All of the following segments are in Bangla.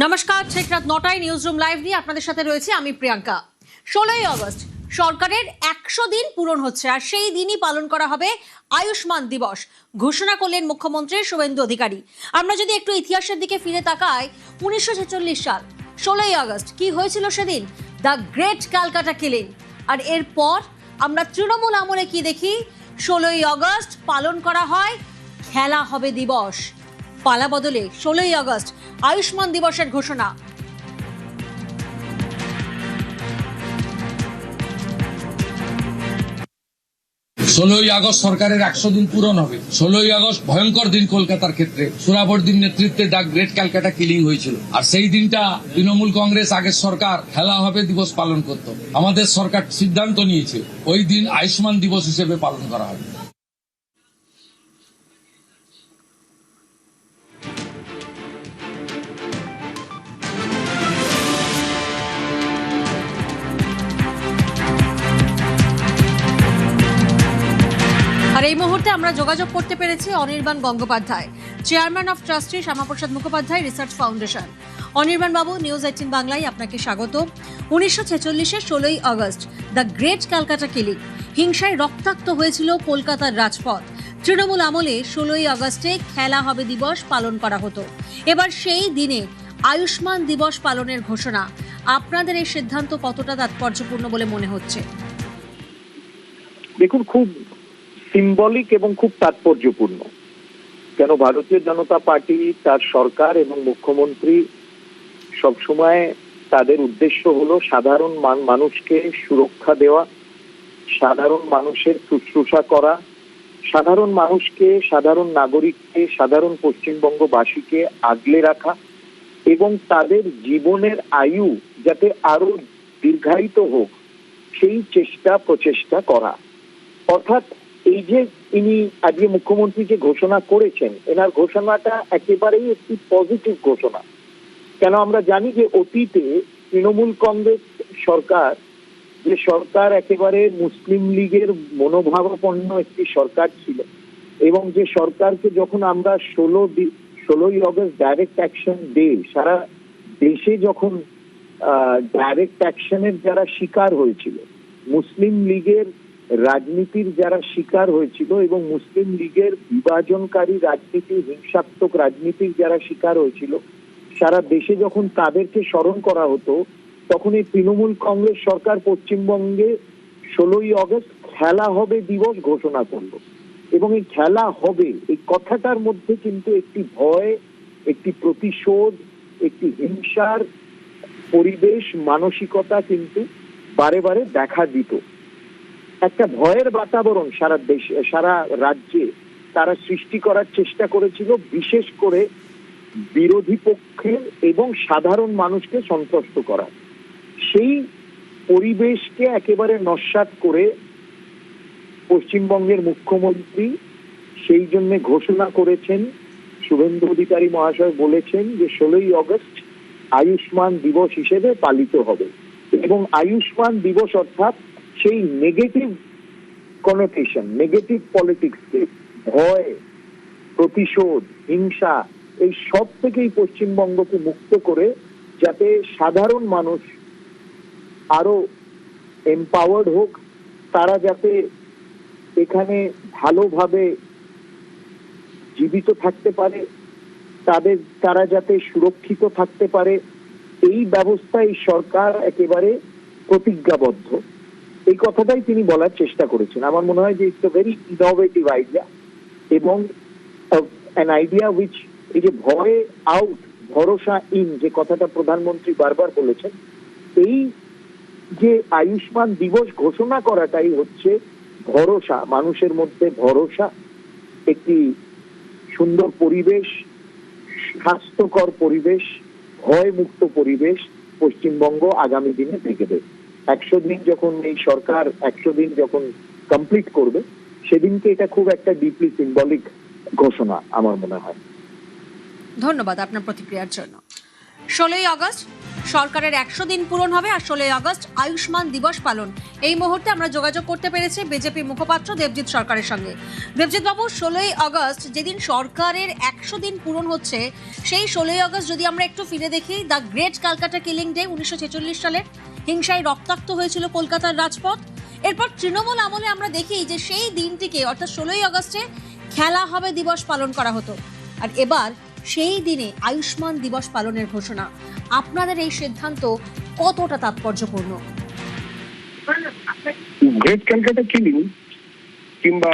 নমস্কার, ঠিক রাত 9টায় নিউজ রুম লাইভ নিয়ে আপনাদের সাথে রয়েছে আমি প্রিয়াঙ্কা। 16ই আগস্ট সরকারের 100 দিন পূরণ হচ্ছে, আর সেই দিনই পালন করা হবে আয়ুষ্মান দিবস ঘোষণা করলেন মুখ্যমন্ত্রী শুভেন্দু অধিকারী। আমরা যদি একটু ইতিহাসের দিকে ফিরে তাকাই, 1946 সাল 16ই আগস্ট কি হয়েছিল সেদিন? The great Calcutta killing. আর এরপর আমরা তৃণমূল আমলে কি দেখি? 16ই আগস্ট পালন করা হয় খেলা হবে দিবস। পালা বদলে 16ই আগস্ট আয়ুষ্মান দিবসের ঘোষণা। 16ই আগস্ট সরকারের 100 দিন পূরণ হবে। 16ই আগস্ট ভয়ঙ্কর দিন কলকাতার ক্ষেত্রে। সোহরাওয়ার্দীর নেতৃত্বে দ্য গ্রেট ক্যালকাটা কিলিং হয়েছিল, আর সেই দিনটা তৃণমূল কংগ্রেস আগের সরকার খেলা হবে দিবস পালন করত। আমাদের সরকার সিদ্ধান্ত নিয়েছে ওই দিন আয়ুষ্মান দিবস হিসেবে পালন করা হবে। আর এই মুহূর্তে আমরা যোগাযোগ করতে পেরেছি Anirban Gangopadhyay, chairman of trustee Shyama Prasad Mukhopadhyay research foundation. Anirban বাবু, নিউজ 18 বাংলায় আপনাকে স্বাগত। 1946-এর 16ই August the great Calcutta killing, হিংসায় রক্তাক্ত হয়েছিল কলকাতার রাজপথ। তৃণমূল আমলে 16ই আগস্টে খেলা হবে দিবস পালন করা হতো। এবার সেই দিনে আয়ুষ্মান দিবস পালনের ঘোষণা। আপনাদের এই সিদ্ধান্ত কতটা তাৎপর্যপূর্ণ বলে মনে হচ্ছে? দেখুন, খুব সিম্বলিক এবং খুব তাৎপর্যপূর্ণ। কেন ভারতীয় জনতা পার্টি, তার সরকার এবং মুখ্যমন্ত্রী সবসময় তাদের উদ্দেশ্য হলো সাধারণ মানুষকে সুরক্ষা দেওয়া, সাধারণ মানুষের শুশ্রূষা করা, সাধারণ মানুষকে, সাধারণ নাগরিককে, সাধারণ পশ্চিমবঙ্গবাসীকে আগলে রাখা এবং তাদের জীবনের আয়ু যাতে আরো দীর্ঘায়িত হোক সেই প্রচেষ্টা করা। অর্থাৎ এই যে ইনি আজকে মুখ্যমন্ত্রী যে ঘোষণা করেছেন, এনার ঘোষণাটা একেবারেই একটি পজিটিভ ঘোষণা। কেন আমরা জানি যে অতীতে তৃণমূল কংগ্রেস সরকার, যে সরকার একেবারে মুসলিম লীগের মনোভাবাপন্ন একটি সরকার ছিল, এবং যে সরকারকে যখন আমরা 16ই আগস্ট ডাইরেক্ট অ্যাকশন ডে সারা দেশে যখন ডাইরেক্ট অ্যাকশনের যারা শিকার হয়েছিল, মুসলিম লীগের রাজনীতির যারা শিকার হয়েছিল এবং মুসলিম লীগের বিভাজনকারী রাজনীতি, হিংসাত্মক রাজনীতির যারা শিকার হয়েছিল, সারা দেশে যখন তাদেরকে স্মরণ করা হতো, তখন এই তৃণমূল কংগ্রেস সরকার পশ্চিমবঙ্গে 16ই আগস্ট খেলা হবে দিবস ঘোষণা করলো। এবং এই খেলা হবে এই কথাটার মধ্যে কিন্তু একটি ভয়, একটি প্রতিশোধ, একটি হিংসার পরিবেশ, মানসিকতা কিন্তু বারে বারে দেখা দিত। একটা ভয়ের বাতাবরণ সারা দেশে, সারা রাজ্যে তারা সৃষ্টি করার চেষ্টা করেছিল, বিশেষ করে বিরোধী পক্ষের এবং সাধারণ মানুষকে সন্তুষ্ট করা। সেই পরিবেশকে একেবারে নস্যাৎ করে পশ্চিমবঙ্গের মুখ্যমন্ত্রী সেই জন্য ঘোষণা করেছেন, শুভেন্দু অধিকারী মহাশয় বলেছেন যে 16ই আগস্ট আয়ুষ্মান দিবস হিসেবে পালিত হবে। এবং আয়ুষ্মান দিবস অর্থাৎ সেই নেগেটিভ কনোটেশন, নেগেটিভ পলিটিক্সকে, ভয়, প্রতিশোধ, হিংসা, এই সব থেকেই পশ্চিমবঙ্গকে মুক্ত করে যাতে সাধারণ মানুষ আরো এম্পাওয়ার্ড হোক, তারা যাতে এখানে ভালোভাবে জীবিত থাকতে পারে, তারা যাতে সুরক্ষিত থাকতে পারে, এই ব্যবস্থায় সরকার একেবারে প্রতিজ্ঞাবদ্ধ। এই কথাটাই তিনি বলার চেষ্টা করেছেন। আমার মনে হয় যে it's a very innovative idea এবং অ্যান আইডিয়া উইচ, এই যে ভয় আউট, ভরসা ইন, যে কথাটা প্রধানমন্ত্রী বারবার বলেছেন, এই যে আয়ুষ্মান দিবস ঘোষণা করাটাই হচ্ছে ভরসা, মানুষের মধ্যে ভরসা, একটি সুন্দর পরিবেশ, স্বাস্থ্যকর পরিবেশ, ভয় মুক্ত পরিবেশ পশ্চিমবঙ্গ আগামী দিনে থেকে দেবে। 100 দিন যখন এই সরকার 100 দিন যখন কমপ্লিট করবে, সেদিনকে এটা খুব একটা ডিপলি সিম্বলিক ঘোষণা আমার মনে হয়। ধন্যবাদ আপনার প্রতিক্রিয়ার জন্য। 16ই আগস্ট সরকারের 100 দিন পূরণ হবে আর 16 আগস্ট আয়ুষ্মান দিবস পালন। এই মুহূর্তে আমরা যোগাযোগ করতে পেরেছি বিজেপি মুখপাত্র দেবজিৎ সরকারের সঙ্গে। দেবজিৎ বাবু, 16 আগস্ট যেদিন সরকারের 100 দিন পূরণ হচ্ছে, সেই 16 আগস্ট যদি আমরা একটু ফিরে দেখি, the great Calcutta killing day 1946 সালের হিংসায় রক্তাক্ত হয়েছিল কলকাতার রাজপথ। এরপর তৃণমূল আমলে আমরা দেখি যে সেই দিনটিকে অর্থাৎ 16 আগস্টে খেলা হবে দিবস পালন করা হতো, আর এবার সেই দিনে আয়ুষ্মান দিবস পালনের ঘোষণা। আপনাদের এই সিদ্ধান্ত কতটা তাৎপর্যপূর্ণ? গ্রেট ক্যালকাটা কিলিং কিংবা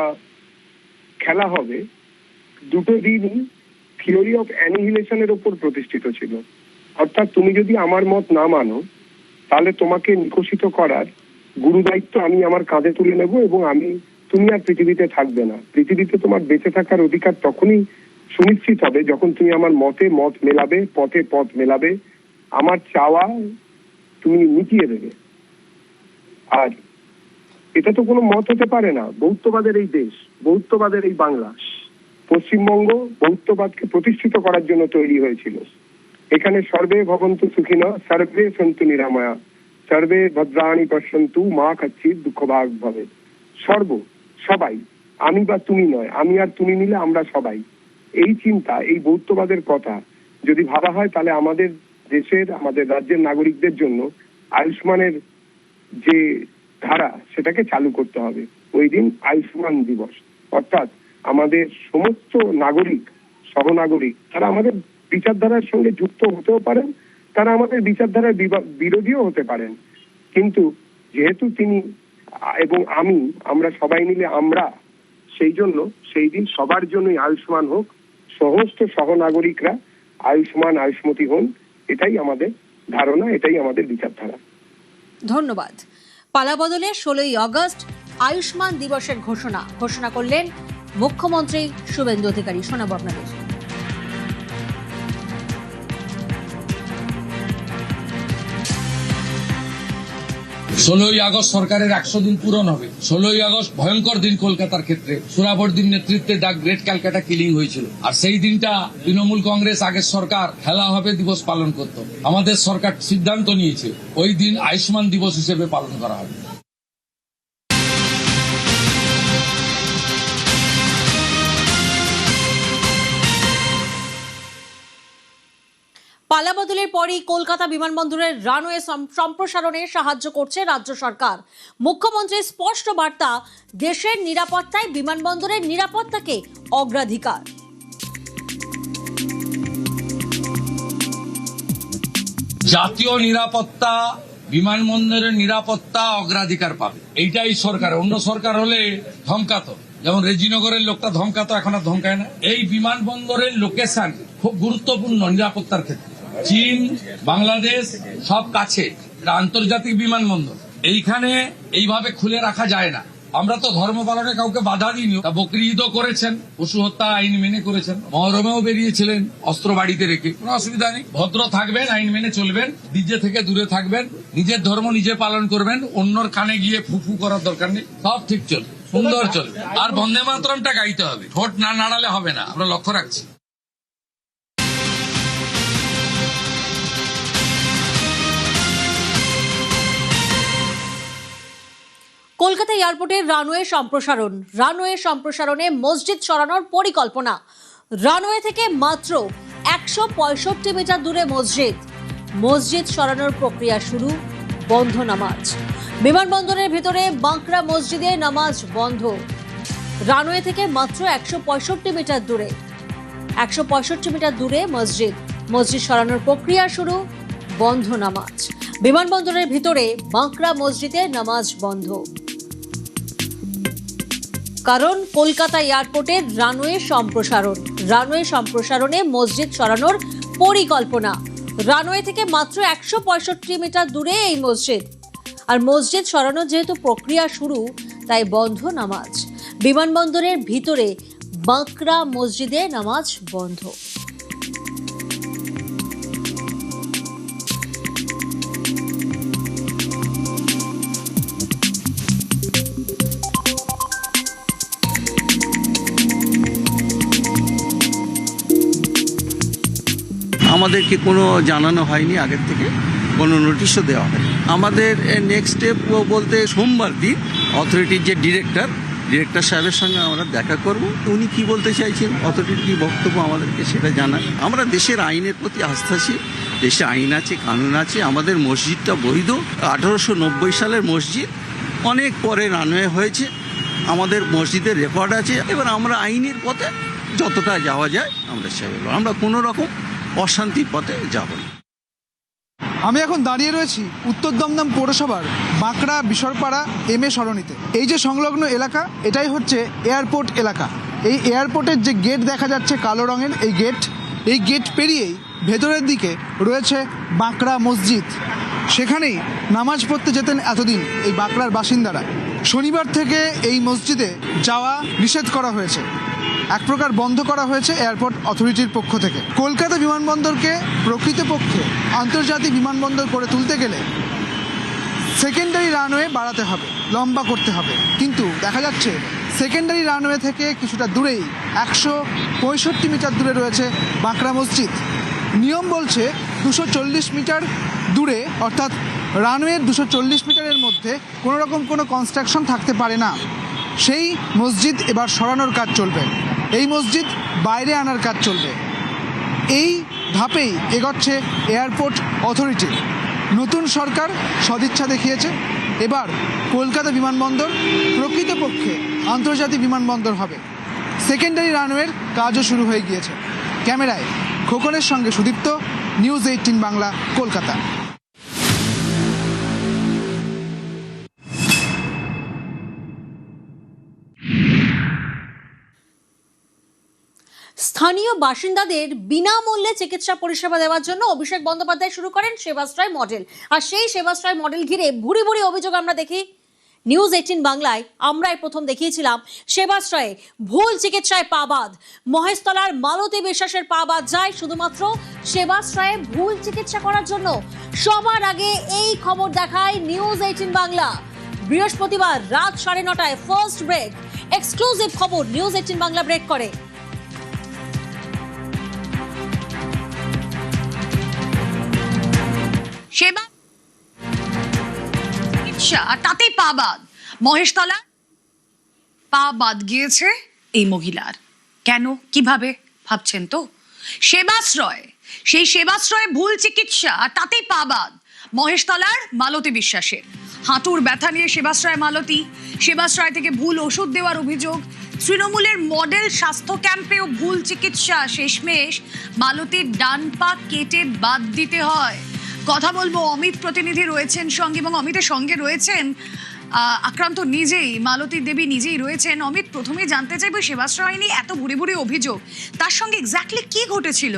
খেলা হবে, দুটো দিনই থিওরি অফ অ্যানিহিলেশনের উপর প্রতিষ্ঠিত ছিল। অর্থাৎ তুমি যদি আমার মত না মানো, তাহলে তোমাকে নিকষিত করার গুরু দায়িত্ব আমি আমার কাঁধে তুলে নেব এবং তুমি আর পৃথিবীতে থাকবে না। পৃথিবীতে তোমার বেঁচে থাকার অধিকার তখনই সুনিশ্চিত হবে যখন তুমি আমার মতে মত মেলাবে, পথে পথ মেলাবে, আমার চাওয়া তুমি মিটিয়ে দেবে। আর এটা তো কোনো মত হতে পারে না। বৌদ্ধবাদের এই দেশ, বৌদ্ধবাদের এই বাংলা, পশ্চিমবঙ্গ বৌদ্ধবাদকে প্রতিষ্ঠিত করার জন্য তৈরি হয়েছিল। এখানে সর্বে ভবন্তু সুখিনঃ, সর্বে সন্তু নিরাময়া, সর্বে ভদ্রাণি পশ্যন্তু, মা কচ্চিৎ দুঃখভাগ ভবেৎ। সবাই, আমি বা তুমি নয়, আমি আর তুমি মিলে আমরা সবাই। এই চিন্তা, এই বৌদ্ধবাদের কথা যদি ভাবা হয়, তাহলে আমাদের দেশের, আমাদের রাজ্যের নাগরিকদের জন্য আয়ুষ্মানের যে ধারা, সেটাকে চালু করতে হবে। ওই দিন আয়ুষ্মান দিবস, অর্থাৎ আমাদের সমস্ত নাগরিক, সহনাগরিক, তারা আমাদের বিচারধারার সঙ্গে যুক্ত হতেও পারেন, তারা আমাদের বিচারধারার বিরোধীও হতে পারেন, কিন্তু যেহেতু তিনি এবং আমরা সবাই মিলে সেই জন্য সেই দিন সবার জন্যই আয়ুষ্মান হোক, সমস্ত সহনাগরিকরা আয়ুষ্মতী হন, এটাই আমাদের ধারণা, এটাই আমাদের বিচারধারা। ধন্যবাদ। পালাবদলে 16 আগস্ট আয়ুষ্মান দিবসের ঘোষণা করলেন মুখ্যমন্ত্রী শুভেন্দু অধিকারী। শোনাবো আপনাদের। 16 আগস্ট সরকারের 100 দিন পূরণ হবে। 16 আগস্ট ভয়ঙ্কর দিন কলকাতার ক্ষেত্রে। সোহরাওয়ার্দীর নেতৃত্বে দ্য গ্রেট ক্যালকাটা কিলিং হয়েছিল, আর সেই দিনটা তৃণমূল কংগ্রেস আগের সরকার খেলা হবে দিবস পালন করত। আমাদের সরকার সিদ্ধান্ত নিয়েছে ওই দিন আয়ুষ্মান দিবস হিসেবে পালন করা হবে। পালাবদলের পরই কলকাতা বিমানবন্দরের রানওয়ে সম্প্রসারণে সাহায্য করছে রাজ্য সরকার। মুখ্যমন্ত্রীর স্পষ্ট বার্তা, দেশের নিরাপত্তায় বিমানবন্দরের নিরাপত্তাকে অগ্রাধিকার। জাতীয় নিরাপত্তা, বিমানবন্দরের নিরাপত্তা অগ্রাধিকার পাবে, এইটাই সরকার। অন্য সরকার হলে ধমকাতো, যেমন রেজিনগরের লোকটা ধমকাতো, এখন আর ধমকায় না। এই বিমানবন্দরের লোকেশন খুব গুরুত্বপূর্ণ নিরাপত্তার ক্ষেত্রে। চীন, বাংলাদেশ সব কাছে, এটা আন্তর্জাতিক বিমানবন্দর। এইখানে এইভাবে খুলে রাখা যায় না। আমরা তো ধর্ম পালনে কাউকে বাধা দিইনি। বকরি ঈদও করেছেন, পশু হত্যা আইন মেনে করেছেন, মহরমেও বেরিয়েছিলেন অস্ত্র বাড়িতে রেখে, কোনো অসুবিধা নেই। ভদ্র থাকবেন, আইন মেনে চলবেন, ডিজে থেকে দূরে থাকবেন, নিজের ধর্ম নিজে পালন করবেন, অন্যর কানে গিয়ে ফুফু করার দরকার নেই, সব ঠিক চলবে, সুন্দর চলবে। আর বন্দে মাতরমটা গাইতে হবে, ঠোঁট না নাড়ালে হবে না, আমরা লক্ষ্য রাখছি। কলকাতা এয়ারপোর্টের রানওয়ে সম্প্রসারণে মসজিদ সরানোর পরিকল্পনা। রানওয়ে থেকে মাত্র 165 মিটার দূরে মসজিদ সরানোর প্রক্রিয়া শুরু, বন্ধ নামাজ। বিমানবন্দরের ভিতরে বাঁকড়া মসজিদে নামাজ বন্ধ। রানওয়ে থেকে মাত্র 165 মিটার দূরে মসজিদ সরানোর প্রক্রিয়া শুরু, বন্ধ নামাজ। বিমানবন্দরের ভিতরে বাঁকড়া মসজিদে নামাজ বন্ধ, কারণ কলকাতা এয়ারপোর্টের রানওয়ে সম্প্রসারণে মসজিদ সরানোর পরিকল্পনা। রানওয়ে থেকে মাত্র 165 মিটার দূরে এই মসজিদ, আর মসজিদ সরানোর যেহেতু প্রক্রিয়া শুরু, তাই বন্ধ নামাজ। বিমানবন্দরের ভিতরে বাঁকড়া মসজিদে নামাজ বন্ধ। আমাদেরকে কোনো জানানো হয়নি আগের থেকে। কোনো নোটিশও দেওয়া হয়। আমাদের নেক্সট স্টেপ বলতে সোমবার দিন অথরিটির যে ডিরেক্টর সাহেবের সঙ্গে আমরা দেখা করব। উনি কি বলতে চাইছেন, অথরিটির কি বক্তব্য আমাদেরকে সেটা জানান। আমরা দেশের আইনের প্রতি আস্থাশীল, দেশে আইন আছে, কানুন আছে। আমাদের মসজিদটা বৈধ, 1890 সালের মসজিদ, অনেক পরে রানওয়ে হয়েছে, আমাদের মসজিদের রেকর্ড আছে। এবার আমরা আইনের পথে যতটা যাওয়া যায় আমরা সেগুলো, আমরা কোনো রকম অশান্তির পথে যাব না। আমি এখন দাঁড়িয়ে রয়েছি উত্তর দমদম পৌরসভার বাঁকড়া বিশরপাড়া এম.এ. সরণিতে। এই যে সংলগ্ন এলাকা, এটাই হচ্ছে এয়ারপোর্ট এলাকা। এই এয়ারপোর্টের যে গেট দেখা যাচ্ছে কালো রঙের, এই গেট পেরিয়েই ভেতরের দিকে রয়েছে বাঁকড়া মসজিদ। সেখানেই নামাজ পড়তে যেতেন এতদিন এই বাঁকড়ার বাসিন্দারা। শনিবার থেকে এই মসজিদে যাওয়া নিষেধ করা হয়েছে, এক প্রকার বন্ধ করা হয়েছে এয়ারপোর্ট অথরিটির পক্ষ থেকে। কলকাতা বিমানবন্দরকে প্রকৃতপক্ষে আন্তর্জাতিক বিমানবন্দর করে তুলতে গেলে সেকেন্ডারি রানওয়ে বাড়াতে হবে, লম্বা করতে হবে। কিন্তু দেখা যাচ্ছে সেকেন্ডারি রানওয়ে থেকে কিছুটা দূরেই 165 মিটার দূরে রয়েছে বাঁকড়া মসজিদ। নিয়ম বলছে 240 মিটার দূরে, অর্থাৎ রানওয়ের 240 মিটারের মধ্যে কোনো রকম কোনো কনস্ট্রাকশন থাকতে পারে না। সেই মসজিদ এবার সরানোর কাজ চলবে, এই মসজিদ বাইরে আনার কাজ চলবে। এই ধাপেই এগোচ্ছে এয়ারপোর্ট অথরিটি। নতুন সরকার সদিচ্ছা দেখিয়েছে, এবার কলকাতা বিমানবন্দর প্রকৃতপক্ষে আন্তর্জাতিক বিমানবন্দর হবে। সেকেন্ডারি রানওয়ের কাজও শুরু হয়ে গিয়েছে। ক্যামেরায় খোকনের সঙ্গে সুদীপ্ত, নিউজ 18 বাংলা, কলকাতা। স্থানীয় বাসিন্দাদের বিনামূল্যে চিকিৎসা পরিষেবা দেওয়ার জন্য অভিষেক বন্দ্যোপাধ্যায় শুরু করেন সেবাশ্রয় মডেল। আর সেই সেবাশ্রয় মডেল ঘিরে ভুরি ভুরি অভিযোগ আমরা দেখি। নিউজ 18 বাংলায় আমরাই প্রথম দেখিয়েছিলাম সেবাশ্রয়ে ভুল চিকিৎসায় পা বাদ। মহেশতলার মালতী বিশ্বাসের পা বাদ যায় শুধুমাত্র সেবাশ্রয়ে ভুল চিকিৎসা করার জন্য। সবার আগে এই খবর দেখায় নিউজ 18 বাংলা। বৃহস্পতিবার রাত 9:30টায় ফার্স্ট ব্রেক, এক্সক্লুসিভ খবর নিউজ 18 বাংলা ব্রেক করে। সেবা চিকিৎসা তাতেই পা বাদ। মহেশতলা পা বাদ গিয়েছে এই মহিলার। কেন, কিভাবে ভাবছেন তো? সেবাশ্রয়, সেই সেবাশ্রয়ে ভুল চিকিৎসা তাতেই পা বাদ মহেশতলার মালতী বিশ্বাসের। হাঁটুর ব্যথা নিয়ে সেবাশ্রয় মালতী, সেবাশ্রয় থেকে ভুল ওষুধ দেওয়ার অভিযোগ। তৃণমূলের মডেল স্বাস্থ্য ক্যাম্পেও ভুল চিকিৎসা, শেষমেশ মালতীর ডান পা কেটে বাদ দিতে হয়। কথা বলবো, অমিত প্রতিনিধি রয়েছেন সঙ্গে, এবং অমিতের সঙ্গে রয়েছেন আক্রান্ত নিজেই, মালতী দেবী নিজেই রয়েছেন। অমিত, প্রথমে জানতে চাইবো সেবাশ্রয় নিয়ে এত ভুরি ভুরি অভিযোগ, তার সঙ্গে এক্স্যাক্টলি কি ঘটেছিল?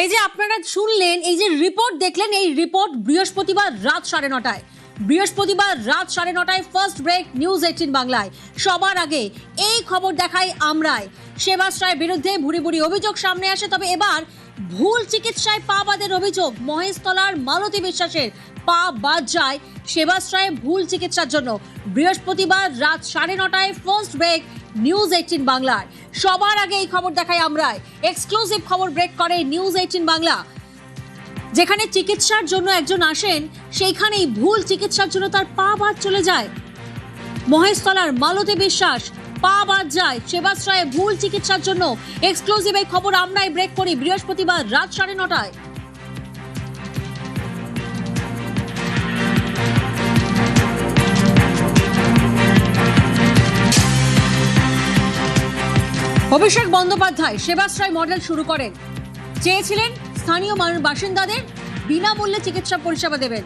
এই যে আপনারা শুনলেন, এই যে রিপোর্ট দেখলেন, এই রিপোর্ট বৃহস্পতিবার রাত 9:30টায়। বৃহস্পতিবার রাত 9:30টায় ফার্স্ট ব্রেক নিউজ 18 বাংলায়। সবার আগে এই খবর দেখাই আমরাই। সেবাশ্রয়ের বিরুদ্ধে ভুরি ভুরি অভিযোগ সামনে আসে, তবে এবার ভুল চিকিৎসায় পা বাদের অভিযোগ। মহেশতলার মালতী বিশ্বাসের পা বাদ যায় সেবাশ্রয়ে ভুল চিকিৎসার জন্য। বৃহস্পতিবার রাত 9:30টায় ফার্স্ট ব্রেক নিউজ 18 বাংলার। সবার আগে এই খবর দেখাই আমরাই। এক্সক্লুসিভ খবর ব্রেক করে নিউজ 18 বাংলা। যেখানে চিকিৎসার জন্য একজন আসেন, সেইখানেই ভুল চিকিৎসার জন্য তার পা বাদ চলে যায়। মহেশতলার মালতী বিশ্বাস পা বাদ যায় সেবাশ্রয়ে ভুল চিকিৎসার জন্য। এক্সক্লুসিভ এই খবর আমরাই ব্রেক করি বৃহস্পতিবার রাত 9:30টায়। অভিষেক বন্দ্যোপাধ্যায় সেবাশ্রয় মডেল শুরু করেন। চেয়েছিলেন স্থানীয় বাসিন্দাদের বিনামূল্যে চিকিৎসা পরিষেবা দেবেন,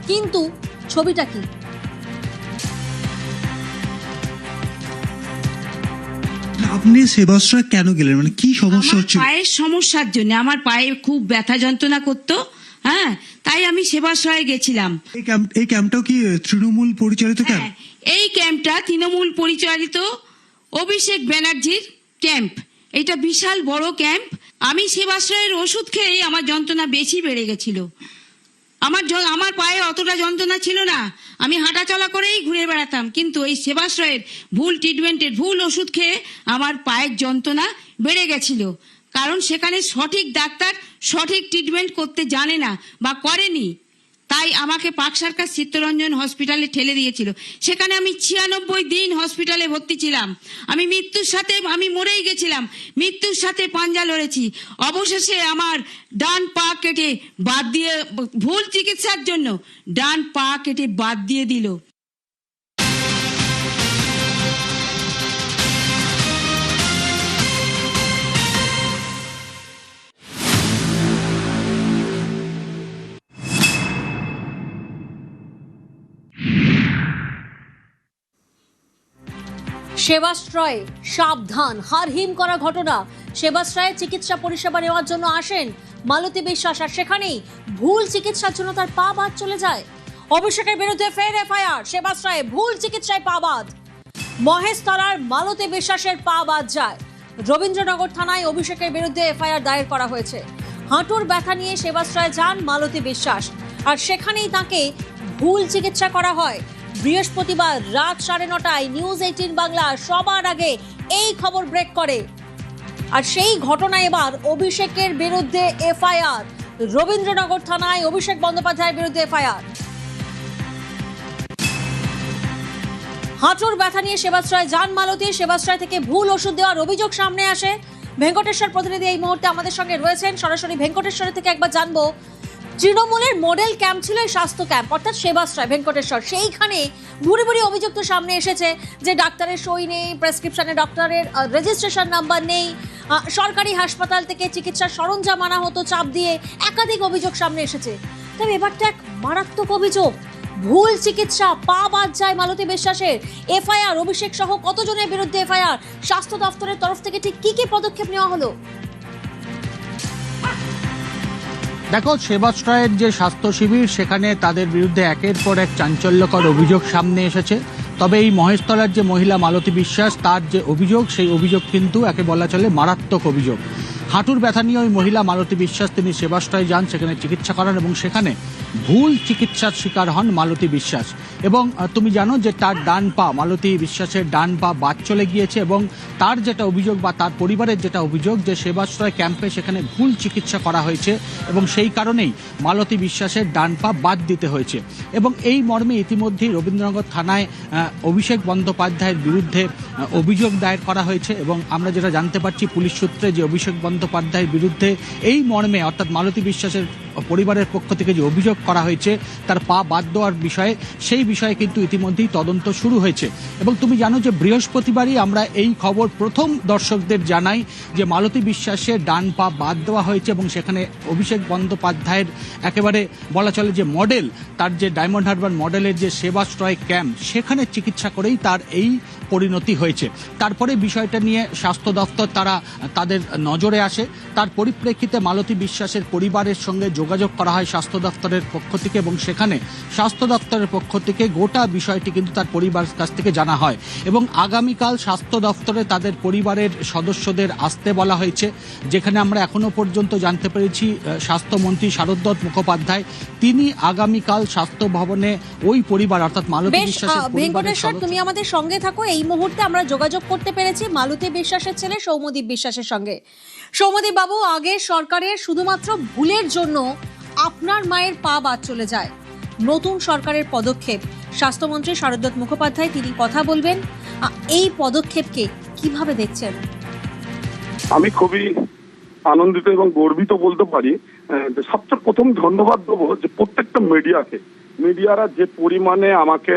কিন্তু ছবিটা কি? আপনি সেবাশ্রয় কেন গেলেন, মানে কি সমস্যা হচ্ছে? পায়ের সমস্যার জন্য, আমার পায়ে খুব ব্যথা যন্ত্রণা করতো, হ্যাঁ, তাই আমি সেবাশ্রয়ে গেছিলাম। এই ক্যাম্পটাও কি তৃণমূল পরিচালিত ক্যাম্প? এই ক্যাম্পটা তৃণমূল পরিচালিত অভিষেক ব্যানার্জির ক্যাম্প। এটা বিশাল বড় ক্যাম্প। আমি সেবাশ্রয়ের ওষুধ খেয়ে আমার যন্ত্রণা বেশি বেড়ে গেছিল। আমার পায়ে অতটা যন্ত্রণা ছিল না, আমি হাঁটা চলা করেই ঘুরে বেড়াতাম। কিন্তু এই সেবাশ্রয়ের ভুল ট্রিটমেন্টের ভুল ওষুধ খেয়ে আমার পায়ের যন্ত্রণা বেড়ে গেছিল। কারণ সেখানে সঠিক ডাক্তার সঠিক ট্রিটমেন্ট করতে জানে না বা করেনি, তাই আমাকে পাকসারকার চিত্তরঞ্জন হসপিটালে ঠেলে দিয়েছিল। সেখানে আমি 96 দিন হসপিটালে ভর্তি ছিলাম। আমি মৃত্যুর সাথে আমি মরেই গেছিলাম, মৃত্যুর সাথে পাঞ্জা লড়েছি। অবশেষে আমার ডান পা কেটে বাদ দিয়ে, ভুল চিকিৎসার জন্য ডান পা কেটে বাদ দিয়ে দিল। সেবাশ্রয়ে সাবধান, হারহিম করা ঘটনা। সেবাশ্রয়ে চিকিৎসা পরিষেবা নেওয়ার জন্য আসেন মালতী বিশ্বাস, আর সেখানেই ভুল চিকিৎসার জন্য তার পা বাদ চলে যায়। অভিষেকের বিরুদ্ধে ফের এফআইআর। সেবাশ্রয়ে ভুল চিকিৎসায় পা বাদ। মহেশতলার মালতী বিশ্বাসের পা বাদ যায়। রবীন্দ্রনগর থানায় অভিষেকের বিরুদ্ধে এফআইআর দায়ের করা হয়েছে। হাঁটুর ব্যথা নিয়ে সেবাশ্রয়ে যান মালতী বিশ্বাস, আর সেখানেই তাকে ভুল চিকিৎসা করা হয়। বৃহস্পতিবার রাত 9:30টায় নিউজ 18 বাংলা সবার আগে এই খবর ব্রেক করে, আর সেই ঘটনায় এবার অভিষেকের বিরুদ্ধে এফআইআর। রবীন্দ্রনগর থানায় অভিষেক বন্দ্যোপাধ্যায়ের বিরুদ্ধে এফআইআর। হাঁটুর ব্যথা নিয়ে সেবাশ্রয় যান মালতী, সেবাশ্রয় থেকে ভুল ওষুধ দেওয়ার অভিযোগ সামনে আসে। ভেঙ্কটেশ্বর প্রতিনিধি এই মুহূর্তে আমাদের সঙ্গে রয়েছেন, সরাসরি ভেঙ্কটেশ্বর থেকে একবার জানবো, তৃণমূলের মডেল ক্যাম্প ছিল এই স্বাস্থ্য ক্যাম্প, অর্থাৎ সেবাশ্রয় ভেঙ্কটেশ্বর, সেইখানে ভুরি ভুরি অভিযোগ তো সামনে এসেছে যে ডাক্তারের সই নেই, প্রেসক্রিপশনে ডক্টরের রেজিস্ট্রেশন নাম্বার নেই, সরকারি হাসপাতাল থেকে চিকিৎসার সরঞ্জাম আনা হতো চাপ দিয়ে, একাধিক অভিযোগ সামনে এসেছে। তবে এবারটা এক মারাত্মক অভিযোগ, ভুল চিকিৎসা, পা বাদ যায় মালতী বিশ্বাসের। এফআইআর, অভিষেক সহ কতজনের বিরুদ্ধে এফআইআর, স্বাস্থ্য দপ্তরের তরফ থেকে ঠিক কি কি পদক্ষেপ নেওয়া হলো? দেখো, সেবাশ্রয়ের যে স্বাস্থ্য শিবির, সেখানে তাদের বিরুদ্ধে একের পর এক চাঞ্চল্যকর অভিযোগ সামনে এসেছে। তবে এই মহেশতলার যে মহিলা মালতী বিশ্বাস, তার যে অভিযোগ, সেই অভিযোগ কিন্তু একে বলা চলে মারাত্মক অভিযোগ। হাঁটুর ব্যথা নিয়ে ওই মহিলা মালতী বিশ্বাস তিনি সেবাশ্রয়ে যান, সেখানে চিকিৎসা করান এবং সেখানে ভুল চিকিৎসার শিকার হন মালতী বিশ্বাস। এবং তুমি জানো যে তার ডান পা, মালতী বিশ্বাসের ডান পা বাদ চলে গিয়েছে এবং তার যেটা অভিযোগ বা তার পরিবারের যেটা অভিযোগ যে সেবাশ্রয় ক্যাম্পে সেখানে ভুল চিকিৎসা করা হয়েছে এবং সেই কারণেই মালতী বিশ্বাসের ডান পা বাদ দিতে হয়েছে। এবং এই মর্মে ইতিমধ্যেই রবীন্দ্রনগর থানায় অভিষেক বন্দ্যোপাধ্যায়ের বিরুদ্ধে অভিযোগ দায়ের করা হয়েছে এবং আমরা যেটা জানতে পারছি পুলিশ সূত্রে যে অভিষেক বন্দ্যোপাধ্যায়ের বিরুদ্ধে এই মর্মে, অর্থাৎ মালতী বিশ্বাসের পরিবারের পক্ষ থেকে যে অভিযোগ করা হয়েছে তার পা বাদ দেওয়ার বিষয়ে, সেই বিষয়ে কিন্তু ইতিমধ্যেই তদন্ত শুরু হয়েছে। এবং তুমি জানো যে বৃহস্পতিবারই আমরা এই খবর প্রথম দর্শকদের জানাই যে মালতী বিশ্বাসের ডান পা বাদ দেওয়া হয়েছে এবং সেখানে অভিষেক বন্দ্যোপাধ্যায়ের একেবারে বলা চলে যে মডেল, তার যে ডায়মন্ড হারবার মডেলের যে সেবাশ্রয় ক্যাম্প, সেখানে চিকিৎসা করেই তার এই পরিণতি হয়েছে। তারপরে বিষয়টা নিয়ে স্বাস্থ্য দপ্তর তাদের নজরে আসে। তার পরিপ্রেক্ষিতে মালতী বিশ্বাসের পরিবারের সঙ্গে যোগাযোগ করা হয় স্বাস্থ্য দপ্তরের পক্ষ থেকে এবং সেখানে স্বাস্থ্য দপ্তরের পক্ষ থেকে গোটা বিষয়টি কিন্তু তার পরিবারের কাছ থেকে জানা হয় এবং আগামীকাল স্বাস্থ্য দপ্তরে তাদের পরিবারের সদস্যদের আসতে বলা হয়েছে, যেখানে আমরা এখনো পর্যন্ত জানতে পেরেছি স্বাস্থ্যমন্ত্রী শারদত্ত মুখোপাধ্যায় তিনি আগামীকাল স্বাস্থ্য ভবনে ওই পরিবার অর্থাৎ মালতী বিশ্বাসের পরিবারের সদস্য। তুমি আমাদের সঙ্গে থাকো, এই মুহূর্তে আমরা যোগাযোগ করতে পেরেছি মালতী বিশ্বাসের ছেলে সৌম্যদীপ বিশ্বাসের সঙ্গে। সৌম্যদীপ বাবু, আগের সরকারের শুধুমাত্র ভুলের জন্য আপনার মায়ের পা বাদ চলে যায়। নতুন সরকারের পদক্ষেপ, স্বাস্থ্যমন্ত্রী শারদত্ত মুখোপাধ্যায় তিনি কথা বলবেন, এই পদক্ষেপকে কিভাবে দেখছেন? আমি খুবই আনন্দিত এবং গর্বিত বলতে পারি। সবচেয়ে প্রথম ধন্যবাদ দেবো যে প্রত্যেকটা মিডিয়ারা যে পরিমাণে আমাকে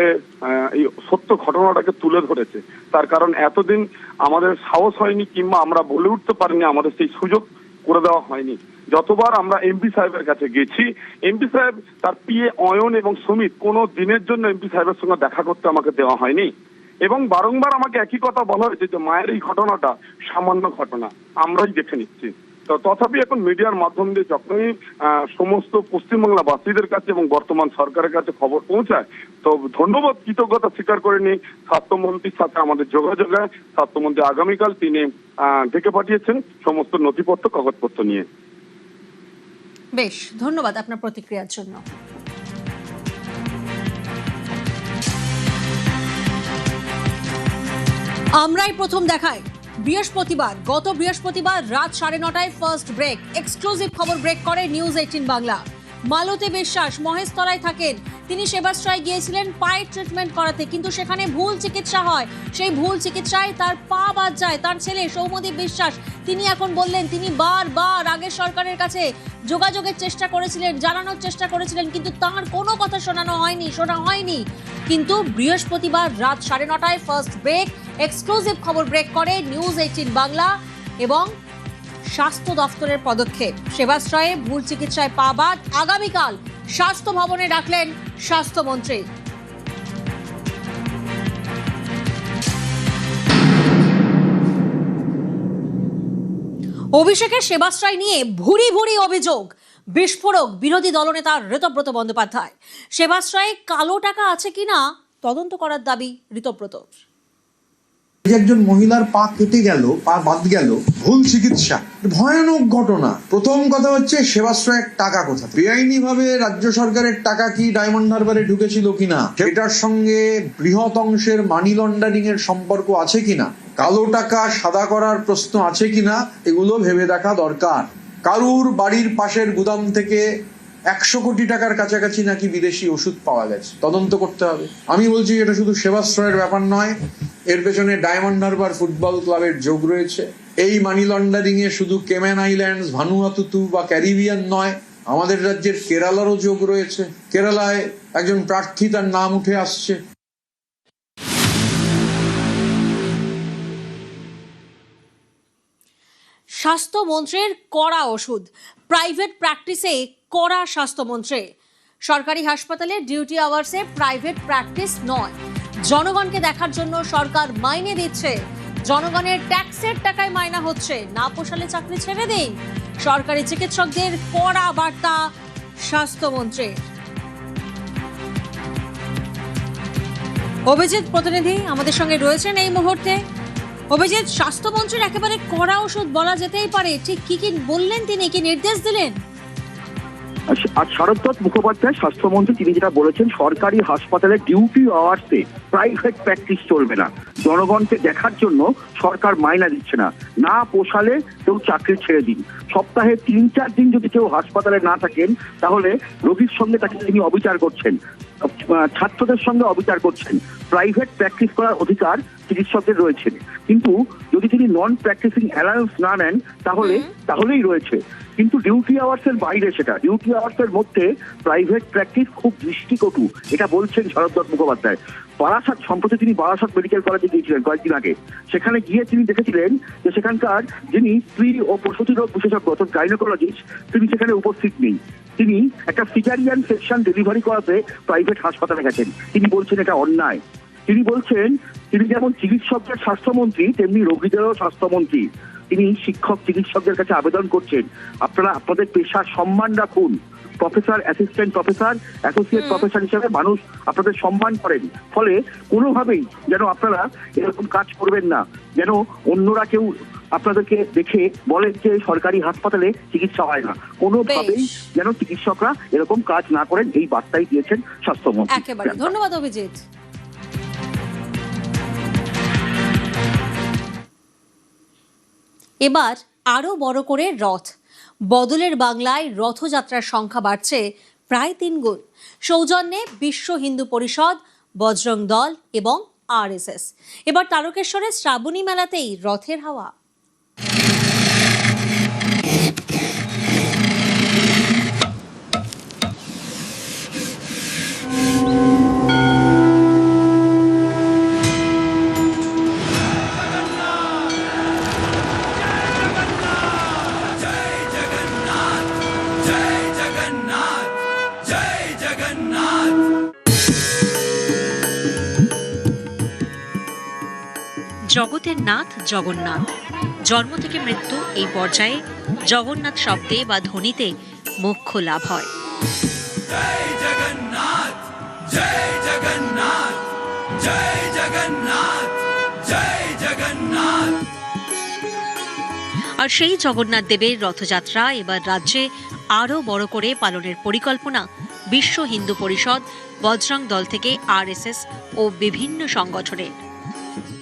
এই সত্য ঘটনাটাকে তুলে ধরেছে, তার কারণ এতদিন আমাদের সাহস হয়নি কিংবা আমরা বলে উঠতে পারিনি, আমাদের সেই সুযোগ করে দেওয়া হয়নি। যতবার আমরা এমপি সাহেবের কাছে গেছি, এমপি সাহেব তার পিএ অয়ন এবং সুমিত কোনো দিনের জন্য এমপি সাহেবের সঙ্গে দেখা করতে আমাকে দেওয়া হয়নি এবং বারংবার আমাকে একই কথা বলা হয়েছে যে মায়ের এই ঘটনাটা সামান্য ঘটনা, আমরাই দেখে নিচ্ছি। তো তথাপি এখন মিডিয়ার মাধ্যম দিয়ে যখনই সমস্ত পশ্চিমবাংলা বাসীদের কাছে এবং বর্তমান সরকারের কাছে খবর পৌঁছায়, তো ধন্যবাদ, কৃতজ্ঞতা স্বীকার করে নিই স্বাস্থ্যমন্ত্রীর সাথে আমাদের যোগাযোগে। স্বাস্থ্যমন্ত্রী আগামীকাল তিনি ডেকে পাঠিয়েছেন সমস্ত নথিপত্র কাগজপত্র নিয়ে। বেশ, ধন্যবাদ আপনার প্রতিক্রিয়ার জন্য। আমরাই প্রথম দেখায় গত বৃহস্পতিবার রাত 9:30টায় ফার্স্ট ব্রেক, এক্সক্লুসিভ খবর ব্রেক করে নিউজ 18 বাংলা। মালতী বিশ্বাস মহেশতলায় থাকেন, তিনি সেবাশ্রয় গিয়েছিলেন পায়ের ট্রিটমেন্ট করাতে, কিন্তু সেখানে ভুল চিকিৎসা হয়। সেই ভুল চিকিৎসায় তার পা বাদ যায়। তার ছেলে সৌম্যদীপ বিশ্বাস তিনি এখন বললেন তিনি বারবার আগের সরকারের কাছে যোগাযোগের চেষ্টা করেছিলেন, জানানোর চেষ্টা করেছিলেন, কিন্তু তার কোনো কথা শোনা হয়নি। কিন্তু বৃহস্পতিবার রাত 9:30টায় ফার্স্ট ব্রেক, এক্সক্লুসিভ খবর ব্রেক করে নিউজ 18 বাংলা এবং স্বাস্থ্য দফতরের পদক্ষেপ। সেবাশ্রয়ে ভুল চিকিৎসায় পা বাদ, আগামীকাল স্বাস্থ্য ভবনে ডাকলেন স্বাস্থ্যমন্ত্রী। অভিষেকের সেবাশ্রয় নিয়ে ভুরি ভুরি অভিযোগ, বিস্ফোরক বিরোধী দলনেতা ঋতব্রত বন্দ্যোপাধ্যায়। সেবাশ্রয়ে কালো টাকা আছে কিনা তদন্ত করার দাবি ঋতব্রত। একজন মহিলার পা কেটে গেল, পা বাদ গেল, ভুল চিকিৎসা, ভয়ানক ঘটনা। প্রথম কথা হচ্ছে সেবাশ্রয়ের টাকা কোথা, বেআইনি ভাবে রাজ্য সরকারের টাকা কি ডায়মন্ড হারবারে ঢুকেছিল কিনা, সেটার সঙ্গে বৃহৎ অংশের মানি লন্ডারিং এর সম্পর্ক আছে কিনা, কালো টাকা সাদা করার প্রশ্ন আছে কিনা, এগুলো ভেবে দেখা দরকার। কারুর বাড়ির পাশের গুদাম থেকে 100 কোটি টাকার কাছাকাছি নাকি বিদেশি ওষুধ পাওয়া গেছে, তদন্ত করতে হবে। আমি বলছি এটা শুধু সেবাশ্রয়ের ব্যাপার নয়, এর পেছনে ডায়মন্ড হারবার ফুটবল ক্লাবের যোগ রয়েছে। এই মানি লন্ডারিং এ শুধু কেম্যান আইল্যান্ডস, ভানুয়াতুতু বা ক্যারিবিয়ান নয়, আমাদের রাজ্যের কেরালারও যোগ রয়েছে। কেরালায় একজন প্রার্থী, তার নাম উঠে আসছে। স্বাস্থ্যমন্ত্রীর কড়া ওষুধ, প্রাইভেট প্র্যাকটিসে কড়া স্বাস্থ্যমন্ত্রী। সরকারি হাসপাতালে ডিউটি আওয়ার্সে প্রাইভেট প্র্যাকটিস নয়, জনগণকে দেখার জন্য সরকার মাইনে দিচ্ছে, জনগণের ট্যাক্সের টাকায় মাইনা হচ্ছে, না পোষালে চাকরি ছেড়ে দিন। সরকারি চিকিৎসকদের কড়া বার্তা স্বাস্থ্যমন্ত্রীর। অভিজিৎ প্রতিনিধি আমাদের সঙ্গে রয়েছেন এই মুহূর্তে। অভিজিৎ, স্বাস্থ্যমন্ত্রীর একেবারে কড়া ওষুধ বলা যেতেই পারে, ঠিক কি কি বললেন তিনি, কি নির্দেশ দিলেন? আর শরৎ মুখোপাধ্যায় স্বাস্থ্যমন্ত্রী তিনি যেটা বলেছেন, সরকারি হাসপাতালে ডিউটি আওয়ার্সে প্রাইভেট প্র্যাকটিস চলবে না, জনগণকে দেখার জন্য সরকার মাইনা দিচ্ছে না, না পোষালে কেউ চাকরি ছেড়ে দিন। সপ্তাহে 3-4 দিন যদি কেউ হাসপাতালে না থাকেন তাহলে রোগীর সঙ্গে তাকে তিনি অবিচার করছেন, ছাত্রদের সঙ্গে অবিচার করছেন। প্রাইভেট প্র্যাকটিস করার অধিকার চিকিৎসকদের রয়েছে, কিন্তু যদি তিনি নন প্র্যাকটিসিং অ্যালাউন্স না নেন তাহলেই রয়েছে। কিন্তু ডিউটি আওয়ার্স এর বাইরে, সেটা ডিউটি আওয়ার্স এর মধ্যে প্রাইভেট প্র্যাকটিস খুব দৃষ্টিকটু, এটা বলছেন শরৎ মুখোপাধ্যায়। বারাসাত, সম্প্রতি তিনি বারাসাত মেডিকেল কলেজে গিয়েছিলেন কয়েকদিন আগে, সেখানে গিয়ে তিনি দেখেছিলেন যে সেখানকার যিনি স্ত্রী ও প্রসূতি রোগ বিশেষজ্ঞ অর্থাৎ গাইনোকোলজিস্ট, তিনি সেখানে উপস্থিত নেই। তিনি একটা সিজারিয়ান সেকশন ডেলিভারি করাতে প্রাইভেট হাসপাতালে গেছেন, তিনি বলছেন এটা অন্যায়। তিনি বলছেন তিনি যেমন চিকিৎসকদের স্বাস্থ্যমন্ত্রী তেমনি রোগীদেরও স্বাস্থ্যমন্ত্রী। তিনি শিক্ষক চিকিৎসকদের কাছে আবেদন করছেন, আপনারা আপনাদের পেশার সম্মান রাখুন, professor, assistant professor, associate professor হিসেবে মানুষ আপনাদের সম্মান করেন, ফলে কোনোভাবেই যেন আপনারা এরকম কাজ করবেন না, যেন অন্যরা কেউ আপনাদেরকে দেখে বলেন যে সরকারি হাসপাতালে চিকিৎসা হয় না, কোনোভাবেই যেন চিকিৎসকরা এরকম কাজ না করেন, এই বার্তাই দিয়েছেন স্বাস্থ্যমন্ত্রী। একেবারে ধন্যবাদ অভিজিৎ। এবার আরো বড় করে রথ, বদলের বাংলায় রথযাত্রার সংখ্যা বাড়ছে প্রায় 3 গুণ। সৌজন্যে বিশ্ব হিন্দু পরিষদ, বজরং দল এবং RSS। এবার তারকেশ্বরের শ্রাবণী মেলাতেই রথের হাওয়া। জগতের নাথ জগন্নাথ, জন্ম থেকে মৃত্যু এই পর্যায়ে জগন্নাথ শব্দে বা ধ্বনিতে মোক্ষ লাভ হয়। জয় জগন্নাথ, জয় জগন্নাথ, জয় জগন্নাথ, জয় জগন্নাথ। আর সেই জগন্নাথ দেবের রথযাত্রা এবার রাজ্যে আরো বড় করে পালনের পরিকল্পনা বিশ্ব হিন্দু পরিষদ, বজরং দল থেকে RSS ও বিভিন্ন সংগঠনের।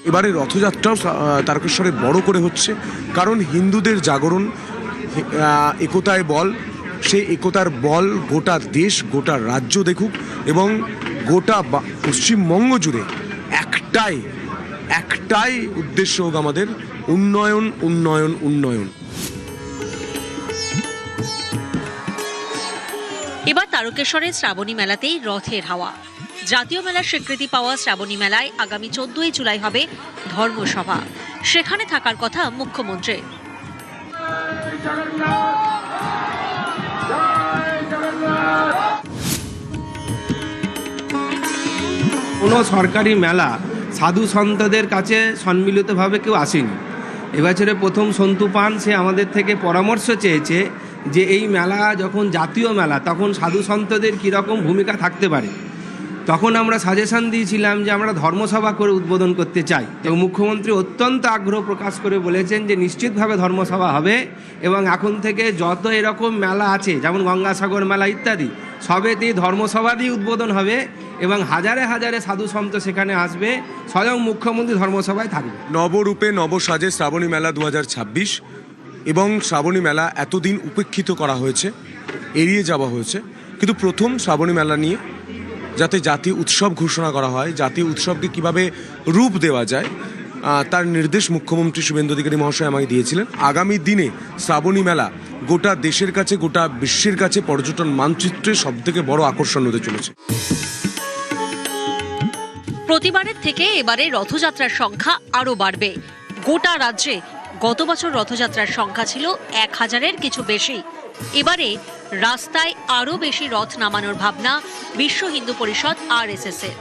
এবারে রথযাত্রাও তারকেশ্বরে বড় করে হচ্ছে, কারণ হিন্দুদের জাগরণ, একতায় বল, সেই একতার বল গোটা দেশ গোটা রাজ্য দেখুক এবং গোটা পশ্চিমবঙ্গ জুড়ে একটাই উদ্দেশ্য হোক আমাদের, উন্নয়ন উন্নয়ন উন্নয়ন। এবার তারকেশ্বরের শ্রাবণী মেলাতেই রথের হাওয়া। জাতীয় মেলার স্বীকৃতি পাওয়া শ্রাবণী মেলায় আগামী 14ই জুলাই হবে ধর্মসভা। সেখানে থাকার কথা মুখ্যমন্ত্রী। কোনো সরকারি মেলা সাধু সন্তদের কাছে সম্মিলিতভাবে কেউ আসেনি। এবছরে প্রথম সন্তু পান সে আমাদের থেকে পরামর্শ চেয়েছে যে এই মেলা যখন জাতীয় মেলা তখন সাধু সন্তদের কীরকম ভূমিকা থাকতে পারে। তখন আমরা সাজেশন দিয়েছিলাম যে আমরা ধর্মসভা করে উদ্বোধন করতে চাই, এবং মুখ্যমন্ত্রী অত্যন্ত আগ্রহ প্রকাশ করে বলেছেন যে নিশ্চিতভাবে ধর্মসভা হবে এবং এখন থেকে যত এরকম মেলা আছে যেমন গঙ্গাসাগর মেলা ইত্যাদি সবেতেই ধর্মসভা দিয়ে উদ্বোধন হবে এবং হাজারে হাজারে সাধু সন্ত সেখানে আসবে, স্বয়ং মুখ্যমন্ত্রী ধর্মসভায় থাকবে। নবরূপে নবসাজে শ্রাবণী মেলা 2026 এবং শ্রাবণী মেলা এতদিন উপেক্ষিত করা হয়েছে, এড়িয়ে যাওয়া হয়েছে, কিন্তু প্রথম শ্রাবণী মেলা নিয়ে যাতে জাতীয় উৎসব ঘোষণা করা হয়, জাতীয় উৎসবকে কিভাবে রূপ দেওয়া যায় তার নির্দেশ মুখ্যমন্ত্রী শুভেন্দু অধিকারী মহাশয় আমাকে দিয়েছিলেন। আগামী দিনে শ্রাবণী মেলা গোটা দেশের কাছে গোটা বিশ্বের কাছে পর্যটন মানচিত্রে সবথেকে বড় আকর্ষণ হতে চলেছে। প্রতিবারের থেকে এবারে রথযাত্রার সংখ্যা আরও বাড়বে। গোটা রাজ্যে গত বছর রথযাত্রার সংখ্যা ছিল 1000-এর কিছু বেশি। এবারে রাস্তায় আরও বেশি রথ নামানোর ভাবনা বিশ্ব হিন্দু পরিষদ RSS এর।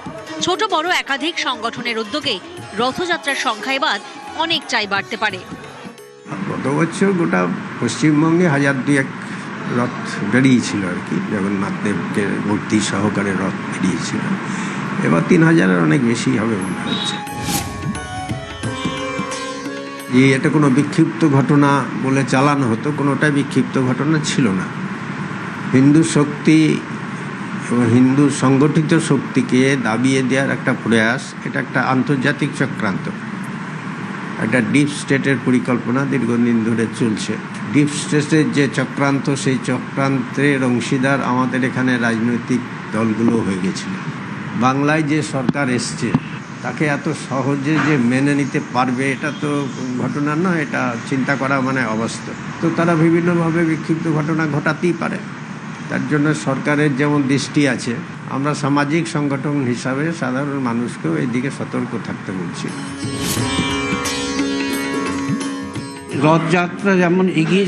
ছোট বড় একাধিক সংগঠনের উদ্যোগে রথযাত্রার সংখ্যা এবার অনেকটাই বাড়তে পারে। গত বছর গোটা পশ্চিমবঙ্গে 1000-2 রথ বেরিয়েছিল আর কি, জগন্নাথ দেবকে মূর্তি সহকারে রথ বেরিয়েছিল। এবার 3000-এর অনেক বেশি হবে মনে হচ্ছে। যে এটা কোনো বিক্ষিপ্ত ঘটনা বলে চালানো হতো, কোনোটাই বিক্ষিপ্ত ঘটনা ছিল না। হিন্দু শক্তি এবং হিন্দু সংগঠিত শক্তিকে দাবিয়ে দেওয়ার একটা প্রয়াস, এটা একটা আন্তর্জাতিক চক্রান্ত, একটা ডিপ স্টেটের পরিকল্পনা দীর্ঘদিন ধরে চলছে। ডিপ স্টেটের যে চক্রান্ত, সেই চক্রান্তের অংশীদার আমাদের এখানে রাজনৈতিক দলগুলো হয়ে গেছিল। বাংলায় যে সরকার এসছে তাকে এত সহজে যে মেনে নিতে পারবে এটা তো ঘটনা নয়, এটা চিন্তা করা মানে অবাস্তব। তো তারা বিভিন্নভাবে বিক্ষিপ্ত ঘটনা ঘটাতেই পারে, তার জন্য সরকারের যেমন দৃষ্টি আছে, আমরা সামাজিক সংগঠন হিসাবে সাধারণ মানুষকেও এই দিকে সতর্ক থাকতে বলছি। রথযাত্রা যেমন এগিয়ে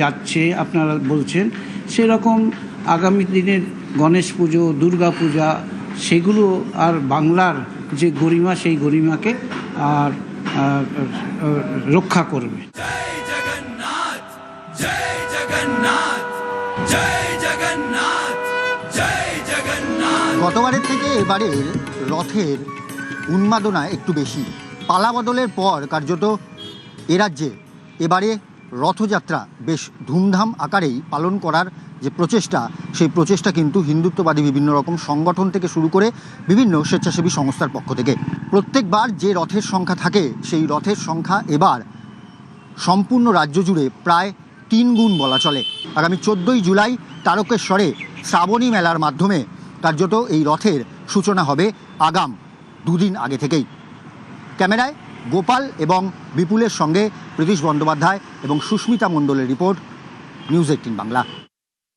যাচ্ছে আপনারা বলছেন, সেরকম আগামী দিনের গণেশ পুজো, দুর্গা পূজা, সেগুলো আর বাংলার যে গরিমা, সেই গরিমাকে আর রক্ষা করবে। জয় জগন্নাথ, জয় জগন্নাথ, জয় জগন্নাথ, জয় জগন্নাথ। গতবারের থেকে এবারের রথের উন্মাদনা একটু বেশি। পালা বদলের পর কার্যত এ রাজ্যে এবারে রথযাত্রা বেশ ধুমধাম আকারেই পালন করার যে প্রচেষ্টা, সেই প্রচেষ্টা কিন্তু হিন্দুত্ববাদী বিভিন্ন রকম সংগঠন থেকে শুরু করে বিভিন্ন স্বেচ্ছাসেবী সংস্থার পক্ষ থেকে। প্রত্যেকবার যে রথের সংখ্যা থাকে, সেই রথের সংখ্যা এবার সম্পূর্ণ রাজ্য জুড়ে প্রায় 3 গুণ বলা চলে। আগামী 14ই জুলাই তারকেশ্বরে শ্রাবণী মেলার মাধ্যমে কার্যত এই রথের সূচনা হবে আগাম 2 দিন আগে থেকেই। ক্যামেরায় গোপাল এবং বিপুলের সঙ্গে প্রীতিশ বন্দ্যোপাধ্যায় এবং সুস্মিতা মণ্ডলের রিপোর্ট, নিউজ 18 বাংলা।